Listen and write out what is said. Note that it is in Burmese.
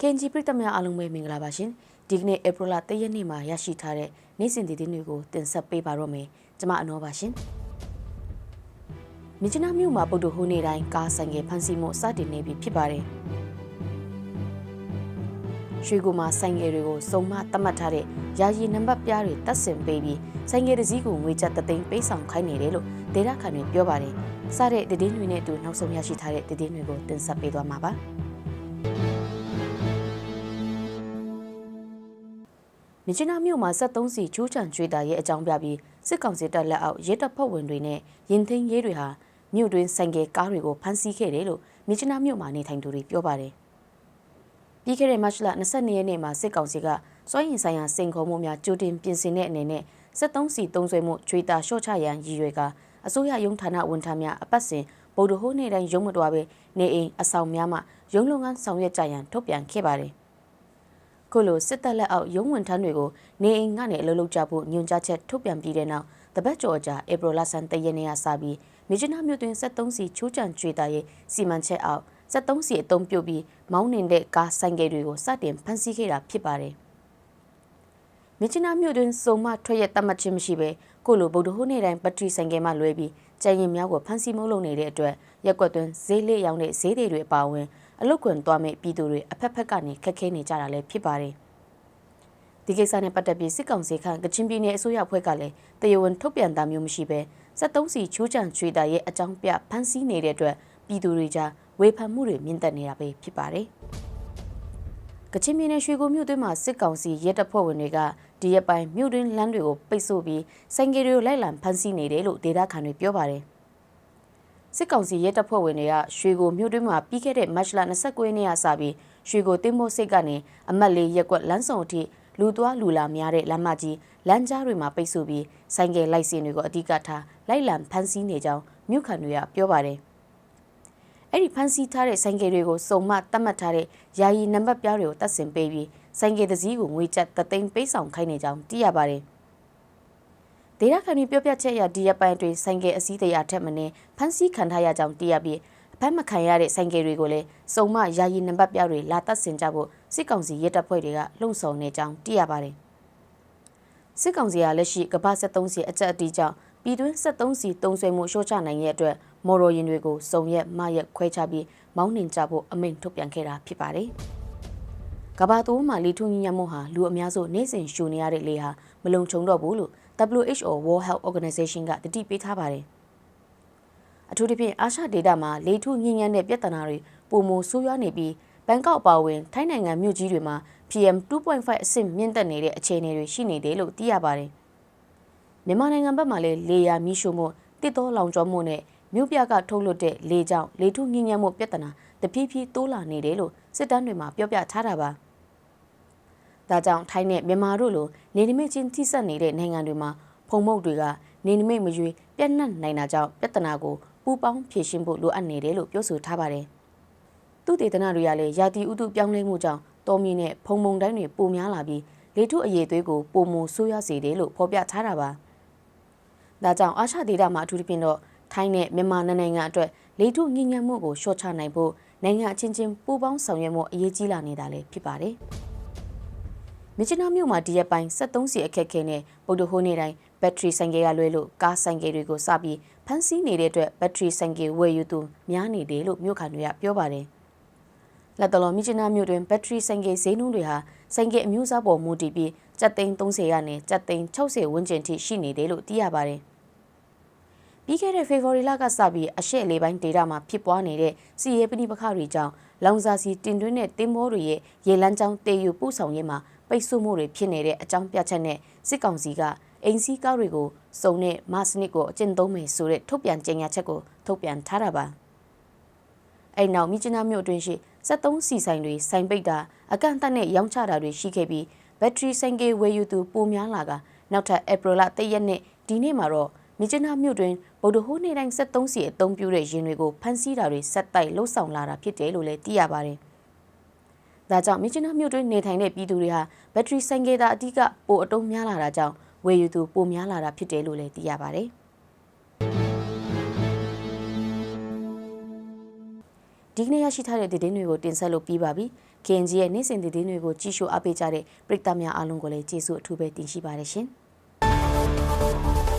KNG ပြည်သူများအားလုံးပဲမင်္ဂလာပါရှင်ဒီကနေ့ဧပြီလ3ရက်နေ့မှာရရှိထားတဲ့နေ့စဉ်သတင်းတွေကိုတင်ဆက်ပေးပါတော့မယ်ကျွန်မအနောပါရှင်မြစ်ချနာမြို့မှာပုဒ်တူဟိုးနေ့တိုင်းကားဆိုင်ငယ်ဖမ်းဆီးမှုစတင်နေပြီဖြစ်ပါတယ်ရွှေကူမှာဆိုင်ငယ်တွေကိုစုံမသတ်မှတ်ထားတဲ့ယာယီနံပါတ်ပြားတွေတပ်ဆင်ပေးပြီးဆိုင်ငယ်တစ်စီးကိုငွေကျပ်3သိန်းပေးဆောင်ခိုင်းနေတယ်လို့ဒေတာခန်တွေပြောပါတယ်စတဲ့သတင်းတွေနဲ့အတူနောက်ဆုံးရရှိထားတဲ့သတင်းတွေကိုတင်ဆက်ပေးသွားမှာပါမြစ်ချနာမြို့မှာ73စီချိုးချံကျွေးတာရဲ့အကြောင်းပြပြီးစစ်ကောင်စီတပ်လက်အောက်ရဲတပ်ဖွဲ့ဝင်တွေနဲ့ရင်သိမ်းရေးတွေဟာမြို့တွင်ဆိုင်ကယ်ကားတွေကိုဖမ်းဆီးခဲ့တယ်လို့မြစ်ချနာမြို့မှာနေထိုင်သူတွေပြောပါတယ်။ပြီးခဲ့တဲ့မတ်လ22ရက်နေ့မှာစစ်ကောင်စီကစွမ်းရည်ဆိုင်ရာစိန်ခေါ်မှုများကြိုတင်ပြင်ဆင်တဲ့အနေနဲ့73စီသုံးဆွဲမှုကျွေးတာရှော့ချရန်ရည်ရွယ်ကအစိုးရရုံးဌာနဝန်ထမ်းများအပတ်စဉ်ဗုဒ္ဓဟိုးနေ့တိုင်းရုံးမတော်ပဲနေအိမ်အဆောင်များမှရုံးလုပ်ငန်းဆောင်ရွက်ကြရန်ထုတ်ပြန်ခဲ့ပါတယ်။ခုလိုစစ်တပ်လက်အောက်ရုံးဝန်ထမ်းတွေကိုနေအိမ်ကနေအလုပ်လုပ်ကြဖို့ညွှန်ကြားချက်ထုတ်ပြန်ပြီးတဲ့နောက်တပတ်ကျော်ကြာဧပြီလ3ရက်နေ့ကစပြီးမြစ်ချနာမြို့တွင်73စီချိုးချံကျွေးတာရဲ့စီမံချက်အောက်73စီအသုံးပြုပြီးမောင်းနှင်တဲ့ကားဆိုင်ကယ်တွေကိုစတင်ဖမ်းဆီးခဲ့တာဖြစ်ပါတယ်။မြစ်ချနာမြို့တွင်စုံမထွက်ရတတ်မှတ်ခြင်းမရှိဘဲခုလိုဗုဒ္ဓဟိုးနေ့တိုင်းဘက်ထရီဆိုင်ကယ်မှလွဲပြီးကျန်ရင်များကိုဖမ်းဆီးမလုပ်နေတဲ့အတွက်ရက်ကွက်တွင်ဈေးလေးရောင်းတဲ့ဈေးတွေအပါအဝင်အလုတ်ခွင်သွားမဲ့ပြည်သူတွေအဖက်ဖက်ကနေခက်ခဲနေကြတာလည်းဖြစ်ပါတယ်။ဒီကိစ္စနဲ့ပတ်သက်ပြီးစစ်ကောင်စီခန့်ကချင်ပြည်နယ်အစိုးရအဖွဲ့ကလည်းတရားဝင်ထုတ်ပြန်တာမျိုးမရှိဘဲ73စီချိုးချံချွေတာရဲ့အကြောင်းပြဖမ်းဆီးနေတဲ့အတွက်ပြည်သူတွေကြားဝေဖန်မှုတွေမြင့်တက်နေတာပဲဖြစ်ပါတယ်။ကချင်ပြည်နယ်ရွှေကူမြို့တွင်းမှာစစ်ကောင်စီရဲတပ်ဖွဲ့ဝင်တွေကဒီရက်ပိုင်းမြို့တွင်းလမ်းတွေကိုပိတ်ဆို့ပြီးဆိုင်ကယ်တွေကိုလိုက်လံဖမ်းဆီးနေတယ်လို့ဒေသခံတွေပြောပါတယ်။စစ်ကောင်စီရဲတပ်ဖွဲ့ဝင်တွေကရွှေကူမြို့တွင်းမှာပြီးခဲ့တဲ့မတ်လ29ရက်နေ့ကစပြီးရွှေကူတင်မိုးစိတ်ကနေအမတ်လေးရက်ကွက်လမ်းဆောင်အထိလူသွားလူလာများတဲ့လမ်းမကြီးလမ်းကြားတွေမှာပိတ်ဆို့ပြီးဆိုင်ကယ်လိုက်စင်တွေကိုအဓိကထားလိုက်လံဖမ်းဆီးနေကြောင်းမြို့ခံတွေကပြောပါတယ်။အဲ့ဒီဖမ်းဆီးထားတဲ့ဆိုင်ကယ်တွေကိုစုံမတတ်မှတ်ထားတဲ့ယာယီနံပါတ်ပြားတွေကိုတပ်ဆင်ပေးပြီးဆိုင်ကယ်တစ်စီးကိုငွေကျပ်3သိန်းပေးဆောင်ခိုင်းနေကြောင်းသိရပါတယ်။ဒေတာခန်တွေပြောပြချက်အရဒီရက်ပိုင်းတွင်ဆိုင်ကယ်အစီးတရာထက်မနည်းဖမ်းဆီးခံထားရကြောင်းသိရပြီးအဖမ်းမခံရတဲ့ဆိုင်ကယ်တွေကိုလည်းစုံမယာယီနံပါတ်ပြားတွေလာတပ်ဆင်ကြဖို့စစ်ကောင်စီရဲတပ်ဖွဲ့တွေကလှုံ့ဆော်နေကြောင်းသိရပါတယ်။စစ်ကောင်စီကလက်ရှိကမ္ဘာ73စီအကြက်အတီးကြောင့်ပြည်တွင်း73စီတုံးဆွဲမှုရှော့ချနိုင်ရဲ့အတွက်မော်ရိုရင်တွေကိုစုံရက်မရက်ခွဲခြားပြီးမောင်းနှင်ကြဖို့အမိန့်ထုတ်ပြန်ခဲ့တာဖြစ်ပါတယ်။ကမ္ဘာတိုးမှာလေထုညံ့မှုဟာလူအများစုနေ့စဉ်ရှူနေရတဲ့လေဟာမလုံခြုံတော့ဘူးလို့ WHO World Health Organization ကတတိပေးထားပါတယ်။အထူးသဖြင့်အာရှဒေသမှာလေထုညံ့တဲ့ပြဿနာတွေပိုမိုဆိုးရွားနေပြီးဘန်ကောက်အပါအဝင်ထိုင်းနိုင်ငံမြို့ကြီးတွေမှာ PM 2.5 အဆင့်မြင့်တက်နေတဲ့အခြေအနေတွေရှိနေတယ်လို့သိရပါတယ်။မြန်မာနိုင်ငံဘက်မှာလည်းလေယာမီးရှို့မှုတစ်တောလောင်ကျွမ်းမှုနဲ့မြို့ပြကထုတ်လွှတ်တဲ့လေကြောင့်လေထုညံ့မှုပြဿနာတဖြည်းဖြည်းတိုးလာနေတယ်လို့စစ်တမ်းတွေမှာပြောပြထားတာပါ။ဒါကြောင့်ထိုင်းနဲ့မြန်မာတို့လိုနေနိမိတ်ချင်းထိစပ်နေတဲ့နိုင်ငံတွေမှာဖုံမုတ်တွေကနေနိမိတ်မရွေးပြန့်နှံ့နိုင်တာကြောင့်ပြဿနာကိုပူပေါင်းဖြေရှင်းဖို့လိုအပ်နေတယ်လို့ပြောဆိုထားပါတယ်။သူတေသနတွေကလည်းရာသီဥတုပြောင်းလဲမှုကြောင့်တောမီနဲ့ဖုံမုံတိုင်းတွေပိုများလာပြီးလေထုအရေးသွေးကိုပိုမိုဆိုးရွားစေတယ်လို့ဖော်ပြထားတာပါ။ဒါကြောင့်အာရှဒေသမှာအထူးသဖြင့်တော့ထိုင်းနဲ့မြန်မာနိုင်ငံအတွက်လေထုညံ့ညံ့မှုကိုလျှော့ချနိုင်ဖို့နိုင်ငံအချင်းချင်းပူးပေါင်းဆောင်ရွက်မှုအရေးကြီးလာနေတာလည်းဖြစ်ပါတယ်။မြစ်ချနာမြို့မှာဒီရက်ပိုင်း73စီအခက်ခဲနဲ့ဗုဒ္ဓဟိုးနေ့တိုင်းဘက်ထရီဆိုင်ကယ်ကလွဲလို့ကားဆိုင်ကယ်တွေကိုစပြီးဖမ်းဆီးနေတဲ့အတွက်ဘက်ထရီဆိုင်ကယ်ဝယ်ယူသူများနေတယ်လို့မြို့ခံတွေကပြောပါတယ်။လက်တော်မြစ်ချနာမြို့တွင်ဘက်ထရီဆိုင်ကယ်ဈေးနှုန်းတွေဟာဆိုင်ကယ်အမျိုးအစားပေါ်မူတည်ပြီးကျပ်သိန်း30ကနေကျပ်သိန်း60ဝန်းကျင်ထိရှိနေတယ်လို့သိရပါတယ်။ပြီးခဲ့တဲ့ဖေဖော်ဝါရီလကစပြီးအရှေ့လေပိုင်းဒေသမှာဖြစ်ပွားနေတဲ့စီးရဲပဏိပခတွေကြောင့်လောင်စာစီတင်သွင်းတဲ့တင်မောတွေရဲ့ရေလမ်းကြောင်းတည်ယူပို့ဆောင်ရေးမှာပိတ်ဆို့မှုတွေဖြစ်နေတဲ့အကြောင်းပြချက်နဲ့စစ်ကောင်စီကအင်စီကားတွေကိုစုံနဲ့မစနစ်ကိုအကျင့်သုံးမယ်ဆိုတဲ့ထုတ်ပြန်ကြေညာချက်ကိုထုတ်ပြန်ထားတာပါ။အဲ့နောက်မြစ်ချနာမြို့အတွင်းရှိ73စီဆိုင်တွေဆိုင်ပိတ်တာအကန့်အသတ်နဲ့ရောင်းချတာတွေရှိခဲ့ပြီးဘက်ထရီဆိုင်ကယ်ဝယ်ယူသူပိုများလာကနောက်ထပ်ဧပြီလ3ရက်နေ့ဒီနေ့မှာတော့မြစ်ချနာမြို့တွင်ဗုဒ္ဓဟိုးနေ့တိုင်း73စီအသုံးပြုတဲ့ယာဉ်တွေကိုဖမ်းဆီးတာတွေဆက်တိုက်လှုပ်ဆောင်လာတာဖြစ်တယ်လို့လည်းသိရပါတယ်။ဒါကြောင့်မြစ်ချနာမြို့တွင်နေထိုင်တဲ့ပြည်သူတွေဟာဘက်ထရီဆိုင်ကယ်သာအဓိကပိုအတုံးများလာတာကြောင့်ဝယ်ယူသူပိုများလာတာဖြစ်တယ်လို့လည်းသိရပါတယ်။ဒီကနေ့ရရှိထားတဲ့သတင်းတွေကိုတင်ဆက်လို့ပြီးပါပြီ။ KNG ရဲ့နေ့စဉ်သတင်းတွေကိုကြည့်ရှုအားပေးကြတဲ့ပရိသတ်များအားလုံးကိုလည်းကျေးဇူးအထူးပဲတင်ရှိပါတယ်ရှင်။